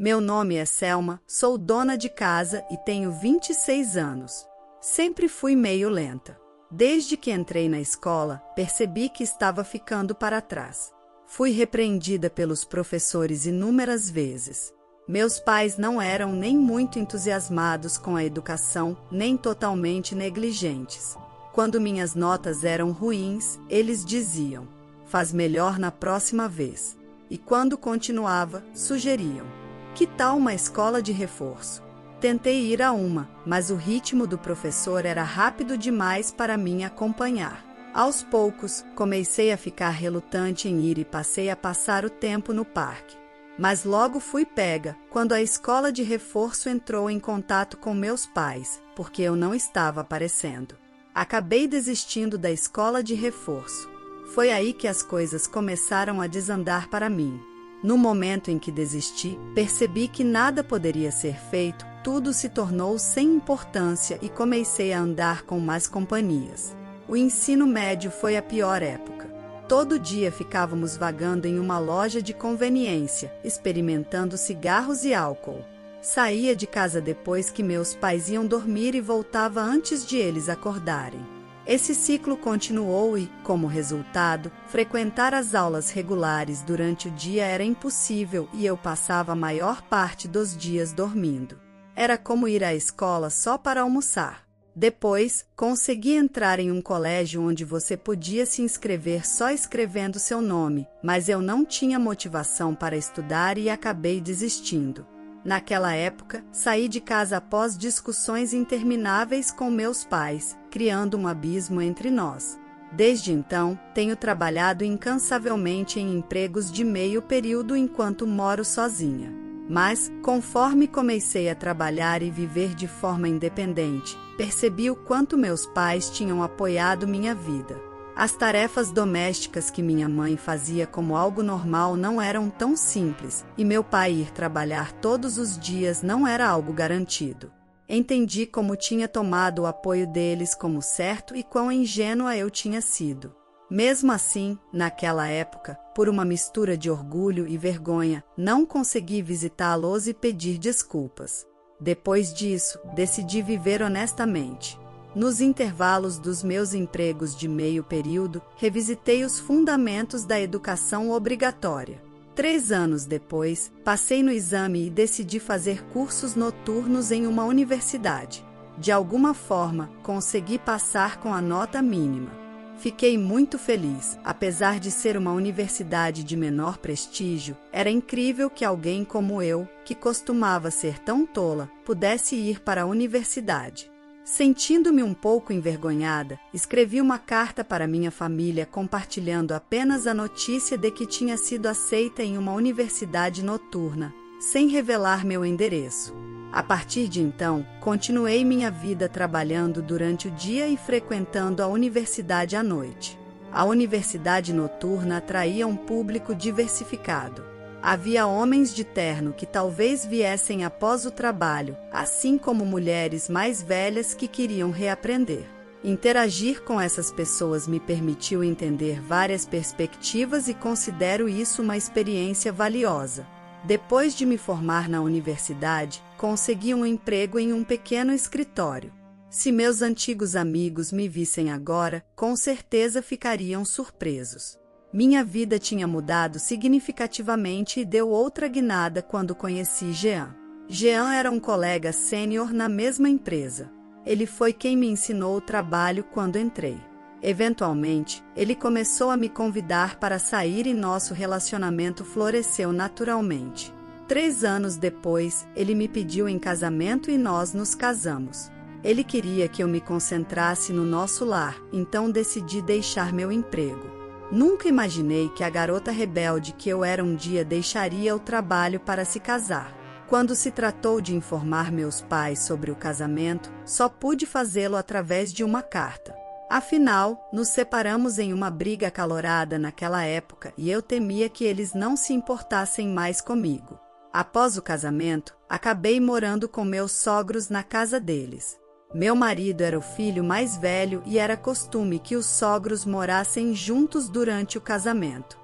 Meu nome é Selma, sou dona de casa e tenho 26 anos. Sempre fui meio lenta. Desde que entrei na escola, percebi que estava ficando para trás. Fui repreendida pelos professores inúmeras vezes. Meus pais não eram nem muito entusiasmados com a educação, nem totalmente negligentes. Quando minhas notas eram ruins, eles diziam: "Faz melhor na próxima vez." E quando continuava, sugeriam: "Que tal uma escola de reforço?" Tentei ir a uma, mas o ritmo do professor era rápido demais para mim acompanhar. Aos poucos, comecei a ficar relutante em ir e passei a passar o tempo no parque. Mas logo fui pega, quando a escola de reforço entrou em contato com meus pais, porque eu não estava aparecendo. Acabei desistindo da escola de reforço. Foi aí que as coisas começaram a desandar para mim. No momento em que desisti, percebi que nada poderia ser feito, tudo se tornou sem importância e comecei a andar com más companhias. O ensino médio foi a pior época. Todo dia ficávamos vagando em uma loja de conveniência, experimentando cigarros e álcool. Saía de casa depois que meus pais iam dormir e voltava antes de eles acordarem. Esse ciclo continuou e, como resultado, frequentar as aulas regulares durante o dia era impossível e eu passava a maior parte dos dias dormindo. Era como ir à escola só para almoçar. Depois, consegui entrar em um colégio onde você podia se inscrever só escrevendo seu nome, mas eu não tinha motivação para estudar e acabei desistindo. Naquela época, saí de casa após discussões intermináveis com meus pais, criando um abismo entre nós. Desde então, tenho trabalhado incansavelmente em empregos de meio período enquanto moro sozinha. Mas, conforme comecei a trabalhar e viver de forma independente, percebi o quanto meus pais tinham apoiado minha vida. As tarefas domésticas que minha mãe fazia como algo normal não eram tão simples, e meu pai ir trabalhar todos os dias não era algo garantido. Entendi como tinha tomado o apoio deles como certo e quão ingênua eu tinha sido. Mesmo assim, naquela época, por uma mistura de orgulho e vergonha, não consegui visitá-los e pedir desculpas. Depois disso, decidi viver honestamente. Nos intervalos dos meus empregos de meio período, revisitei os fundamentos da educação obrigatória. 3 anos depois, passei no exame e decidi fazer cursos noturnos em uma universidade. De alguma forma, consegui passar com a nota mínima. Fiquei muito feliz, apesar de ser uma universidade de menor prestígio, era incrível que alguém como eu, que costumava ser tão tola, pudesse ir para a universidade. Sentindo-me um pouco envergonhada, escrevi uma carta para minha família compartilhando apenas a notícia de que tinha sido aceita em uma universidade noturna, sem revelar meu endereço. A partir de então, continuei minha vida trabalhando durante o dia e frequentando a universidade à noite. A universidade noturna atraía um público diversificado. Havia homens de terno que talvez viessem após o trabalho, assim como mulheres mais velhas que queriam reaprender. Interagir com essas pessoas me permitiu entender várias perspectivas e considero isso uma experiência valiosa. Depois de me formar na universidade, consegui um emprego em um pequeno escritório. Se meus antigos amigos me vissem agora, com certeza ficariam surpresos. Minha vida tinha mudado significativamente e deu outra guinada quando conheci Jean. Jean era um colega sênior na mesma empresa. Ele foi quem me ensinou o trabalho quando entrei. Eventualmente, ele começou a me convidar para sair e nosso relacionamento floresceu naturalmente. 3 anos depois, ele me pediu em casamento e nós nos casamos. Ele queria que eu me concentrasse no nosso lar, então decidi deixar meu emprego. Nunca imaginei que a garota rebelde que eu era um dia deixaria o trabalho para se casar. Quando se tratou de informar meus pais sobre o casamento, só pude fazê-lo através de uma carta. Afinal, nos separamos em uma briga acalorada naquela época e eu temia que eles não se importassem mais comigo. Após o casamento, acabei morando com meus sogros na casa deles. Meu marido era o filho mais velho e era costume que os sogros morassem juntos durante o casamento.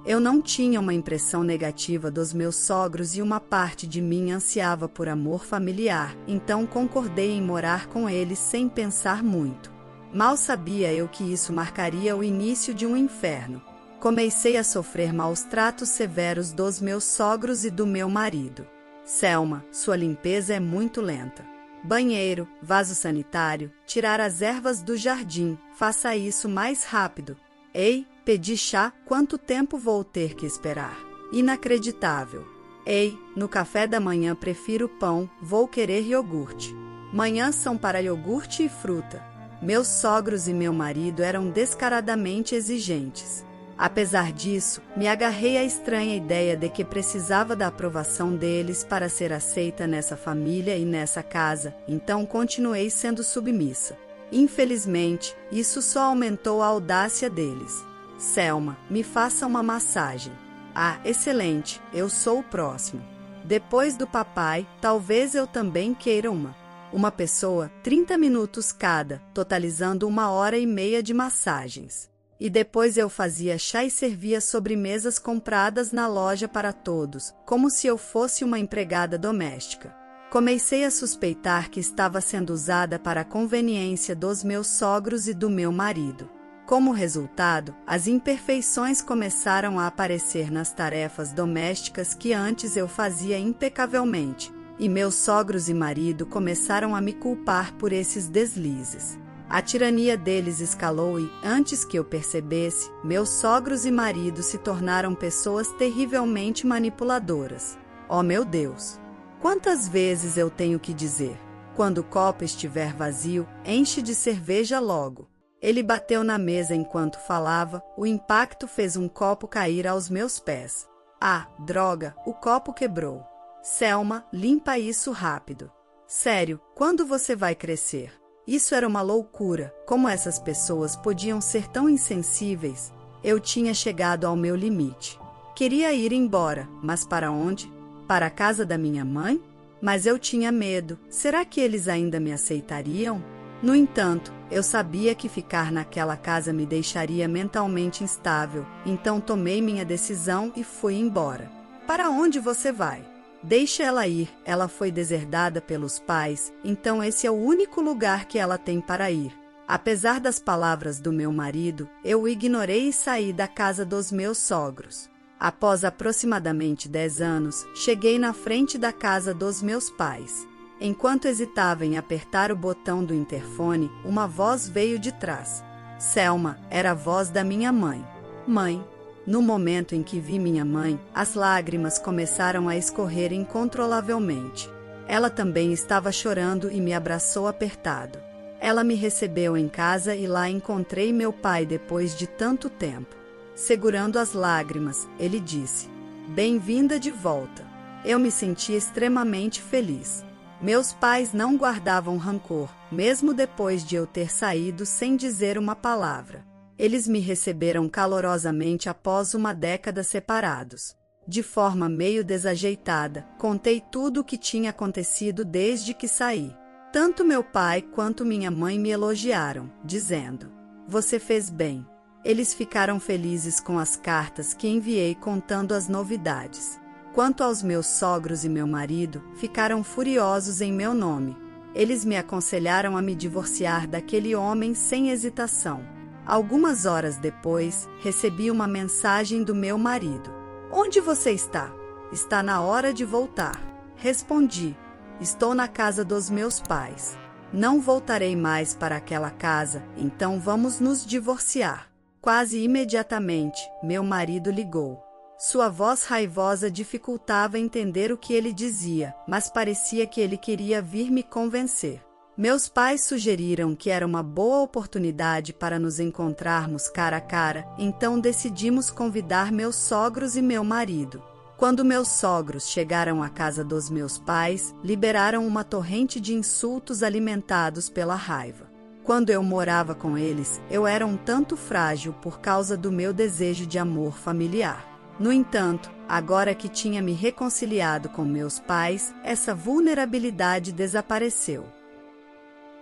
Eu não tinha uma impressão negativa dos meus sogros e uma parte de mim ansiava por amor familiar, então concordei em morar com eles sem pensar muito. Mal sabia eu que isso marcaria o início de um inferno. Comecei a sofrer maus tratos severos dos meus sogros e do meu marido. Selma, sua limpeza é muito lenta. Banheiro, vaso sanitário, tirar as ervas do jardim, faça isso mais rápido. Ei, pedi chá, quanto tempo vou ter que esperar? Inacreditável. Ei, no café da manhã prefiro pão, vou querer iogurte. Manhãs são para iogurte e fruta. Meus sogros e meu marido eram descaradamente exigentes. Apesar disso, me agarrei à estranha ideia de que precisava da aprovação deles para ser aceita nessa família e nessa casa, então continuei sendo submissa. Infelizmente, isso só aumentou a audácia deles. Selma, me faça uma massagem. Ah, excelente, eu sou o próximo. Depois do papai, talvez eu também queira uma. Uma pessoa, 30 minutos cada, totalizando 1h30 de massagens. E depois eu fazia chá e servia sobremesas compradas na loja para todos, como se eu fosse uma empregada doméstica. Comecei a suspeitar que estava sendo usada para a conveniência dos meus sogros e do meu marido. Como resultado, as imperfeições começaram a aparecer nas tarefas domésticas que antes eu fazia impecavelmente, e meus sogros e marido começaram a me culpar por esses deslizes. A tirania deles escalou e, antes que eu percebesse, meus sogros e marido se tornaram pessoas terrivelmente manipuladoras. Oh meu Deus! Quantas vezes eu tenho que dizer? Quando o copo estiver vazio, enche de cerveja logo. Ele bateu na mesa enquanto falava, o impacto fez um copo cair aos meus pés. Ah, droga, o copo quebrou. Selma, limpa isso rápido. Sério, quando você vai crescer? Isso era uma loucura, como essas pessoas podiam ser tão insensíveis. Eu tinha chegado ao meu limite. Queria ir embora, mas para onde? Para a casa da minha mãe? Mas eu tinha medo, será que eles ainda me aceitariam? No entanto, eu sabia que ficar naquela casa me deixaria mentalmente instável, então tomei minha decisão e fui embora. Para onde você vai? Deixe ela ir, ela foi deserdada pelos pais, então esse é o único lugar que ela tem para ir. Apesar das palavras do meu marido, eu o ignorei e saí da casa dos meus sogros. Após aproximadamente 10 anos, cheguei na frente da casa dos meus pais. Enquanto hesitava em apertar o botão do interfone, uma voz veio de trás. Selma, era a voz da minha mãe. Mãe. No momento em que vi minha mãe, as lágrimas começaram a escorrer incontrolavelmente. Ela também estava chorando e me abraçou apertado. Ela me recebeu em casa e lá encontrei meu pai depois de tanto tempo. Segurando as lágrimas, ele disse: "Bem-vinda de volta." Eu me senti extremamente feliz. Meus pais não guardavam rancor, mesmo depois de eu ter saído sem dizer uma palavra. Eles me receberam calorosamente após uma década separados. De forma meio desajeitada, contei tudo o que tinha acontecido desde que saí. Tanto meu pai quanto minha mãe me elogiaram, dizendo: "Você fez bem." Eles ficaram felizes com as cartas que enviei contando as novidades. Quanto aos meus sogros e meu marido, ficaram furiosos em meu nome. Eles me aconselharam a me divorciar daquele homem sem hesitação. Algumas horas depois, recebi uma mensagem do meu marido. "Onde você está?" "Está na hora de voltar." Respondi: "Estou na casa dos meus pais. Não voltarei mais para aquela casa, então vamos nos divorciar." Quase imediatamente, meu marido ligou. Sua voz raivosa dificultava entender o que ele dizia, mas parecia que ele queria vir me convencer. Meus pais sugeriram que era uma boa oportunidade para nos encontrarmos cara a cara, então decidimos convidar meus sogros e meu marido. Quando meus sogros chegaram à casa dos meus pais, liberaram uma torrente de insultos alimentados pela raiva. Quando eu morava com eles, eu era um tanto frágil por causa do meu desejo de amor familiar. No entanto, agora que tinha me reconciliado com meus pais, essa vulnerabilidade desapareceu.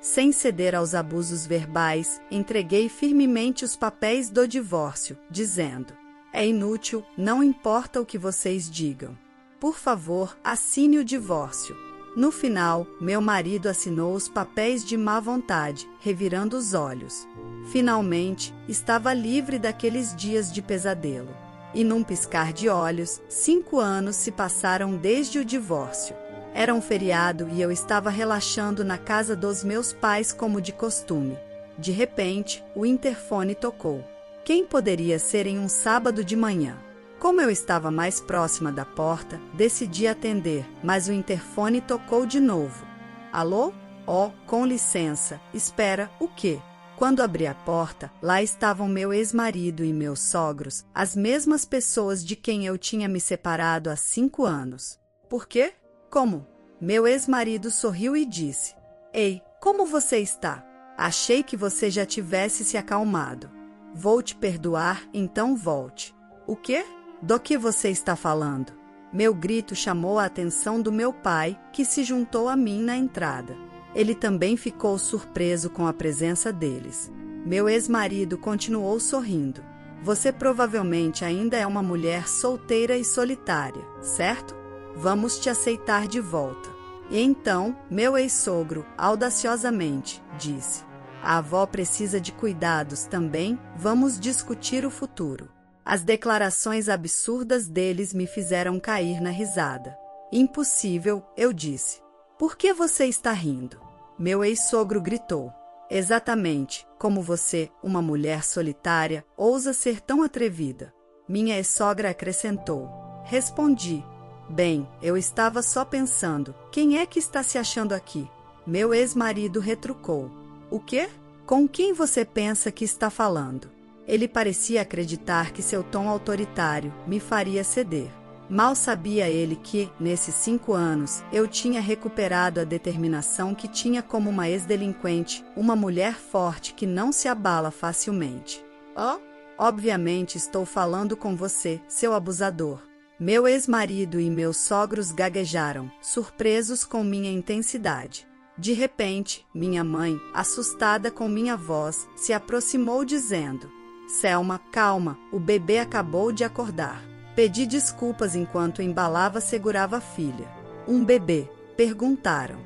Sem ceder aos abusos verbais, entreguei firmemente os papéis do divórcio, dizendo: É inútil, não importa o que vocês digam. Por favor, assine o divórcio. No final, meu marido assinou os papéis de má vontade, revirando os olhos. Finalmente, estava livre daqueles dias de pesadelo. E num piscar de olhos, 5 anos se passaram desde o divórcio. Era um feriado e eu estava relaxando na casa dos meus pais como de costume. De repente, o interfone tocou. Quem poderia ser em um sábado de manhã? Como eu estava mais próxima da porta, decidi atender, mas o interfone tocou de novo. Alô? Oh, com licença, espera, o quê? Quando abri a porta, lá estavam meu ex-marido e meus sogros, as mesmas pessoas de quem eu tinha me separado há 5 anos. Por quê? Como? Meu ex-marido sorriu e disse: Ei, como você está? Achei que você já tivesse se acalmado. Vou te perdoar, então volte. O quê? Do que você está falando? Meu grito chamou a atenção do meu pai, que se juntou a mim na entrada. Ele também ficou surpreso com a presença deles. Meu ex-marido continuou sorrindo. Você provavelmente ainda é uma mulher solteira e solitária, certo? Vamos te aceitar de volta. E então, meu ex-sogro, audaciosamente, disse: A avó precisa de cuidados também, vamos discutir o futuro. As declarações absurdas deles me fizeram cair na risada. Impossível, eu disse. Por que você está rindo? Meu ex-sogro gritou. Exatamente, como você, uma mulher solitária, ousa ser tão atrevida. Minha ex-sogra acrescentou. Respondi. Bem, eu estava só pensando, quem é que está se achando aqui? Meu ex-marido retrucou. O quê? Com quem você pensa que está falando? Ele parecia acreditar que seu tom autoritário me faria ceder. Mal sabia ele que, nesses 5 anos, eu tinha recuperado a determinação que tinha como uma ex-delinquente, uma mulher forte que não se abala facilmente. Oh, obviamente estou falando com você, seu abusador. Meu ex-marido e meus sogros gaguejaram, surpresos com minha intensidade. De repente, minha mãe, assustada com minha voz, se aproximou dizendo: Selma, calma, o bebê acabou de acordar. Pedi desculpas enquanto embalava segurava a filha. Um bebê? Perguntaram.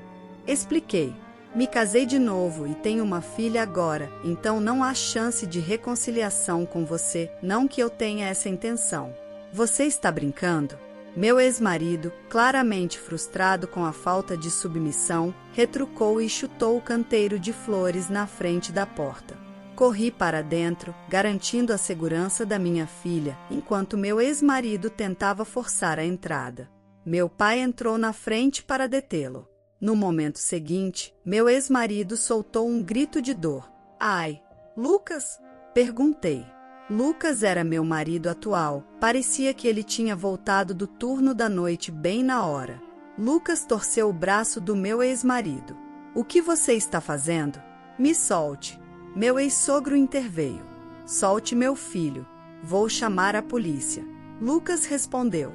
Expliquei. Me casei de novo e tenho uma filha agora, então não há chance de reconciliação com você, não que eu tenha essa intenção. Você está brincando? Meu ex-marido, claramente frustrado com a falta de submissão, retrucou e chutou o canteiro de flores na frente da porta. Corri para dentro, garantindo a segurança da minha filha, enquanto meu ex-marido tentava forçar a entrada. Meu pai entrou na frente para detê-lo. No momento seguinte, meu ex-marido soltou um grito de dor. Ai, Lucas? Perguntei. Lucas era meu marido atual. Parecia que ele tinha voltado do turno da noite bem na hora. Lucas torceu o braço do meu ex-marido. O que você está fazendo? Me solte. Meu ex-sogro interveio. Solte meu filho. Vou chamar a polícia. Lucas respondeu.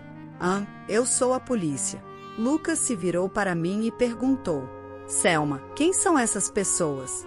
Eu sou a polícia. Lucas se virou para mim e perguntou. Selma, quem são essas pessoas?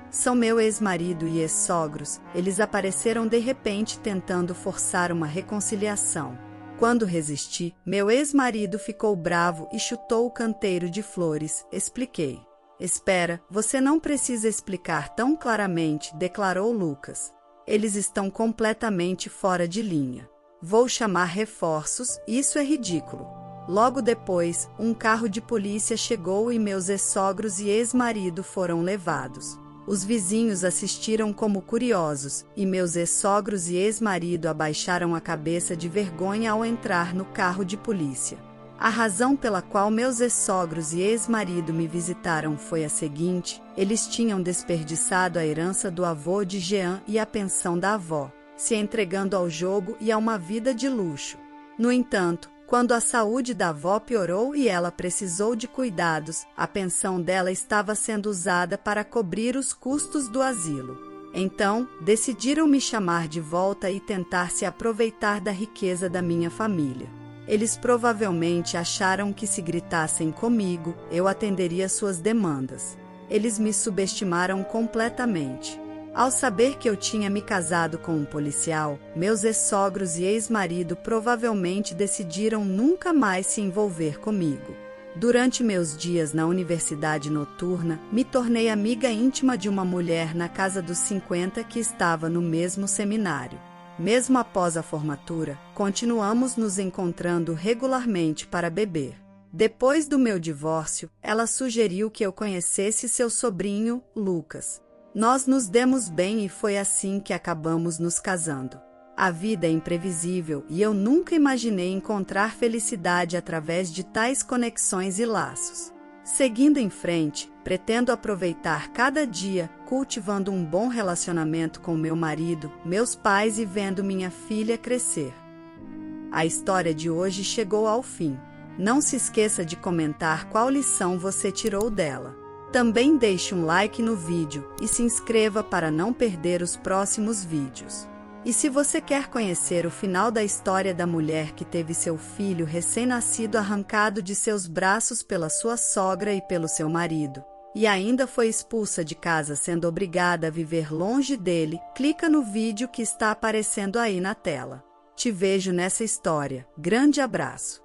São meu ex-marido e ex-sogros. Eles apareceram de repente tentando forçar uma reconciliação. Quando resisti, meu ex-marido ficou bravo e chutou o canteiro de flores. Expliquei. Espera, você não precisa explicar tão claramente, declarou Lucas. Eles estão completamente fora de linha. Vou chamar reforços, isso é ridículo. Logo depois, um carro de polícia chegou e meus ex-sogros e ex-marido foram levados. Os vizinhos assistiram como curiosos, e meus ex-sogros e ex-marido abaixaram a cabeça de vergonha ao entrar no carro de polícia. A razão pela qual meus ex-sogros e ex-marido me visitaram foi a seguinte: eles tinham desperdiçado a herança do avô de Jean e a pensão da avó, se entregando ao jogo e a uma vida de luxo. No entanto, quando a saúde da avó piorou e ela precisou de cuidados, a pensão dela estava sendo usada para cobrir os custos do asilo. Então, decidiram me chamar de volta e tentar se aproveitar da riqueza da minha família. Eles provavelmente acharam que se gritassem comigo, eu atenderia suas demandas. Eles me subestimaram completamente. Ao saber que eu tinha me casado com um policial, meus ex-sogros e ex-marido provavelmente decidiram nunca mais se envolver comigo. Durante meus dias na universidade noturna, me tornei amiga íntima de uma mulher na casa dos 50 que estava no mesmo seminário. Mesmo após a formatura, continuamos nos encontrando regularmente para beber. Depois do meu divórcio, ela sugeriu que eu conhecesse seu sobrinho, Lucas. Nós nos demos bem e foi assim que acabamos nos casando. A vida é imprevisível e eu nunca imaginei encontrar felicidade através de tais conexões e laços. Seguindo em frente, pretendo aproveitar cada dia, cultivando um bom relacionamento com meu marido, meus pais e vendo minha filha crescer. A história de hoje chegou ao fim. Não se esqueça de comentar qual lição você tirou dela. Também deixe um like no vídeo e se inscreva para não perder os próximos vídeos. E se você quer conhecer o final da história da mulher que teve seu filho recém-nascido arrancado de seus braços pela sua sogra e pelo seu marido, e ainda foi expulsa de casa sendo obrigada a viver longe dele, clica no vídeo que está aparecendo aí na tela. Te vejo nessa história. Grande abraço!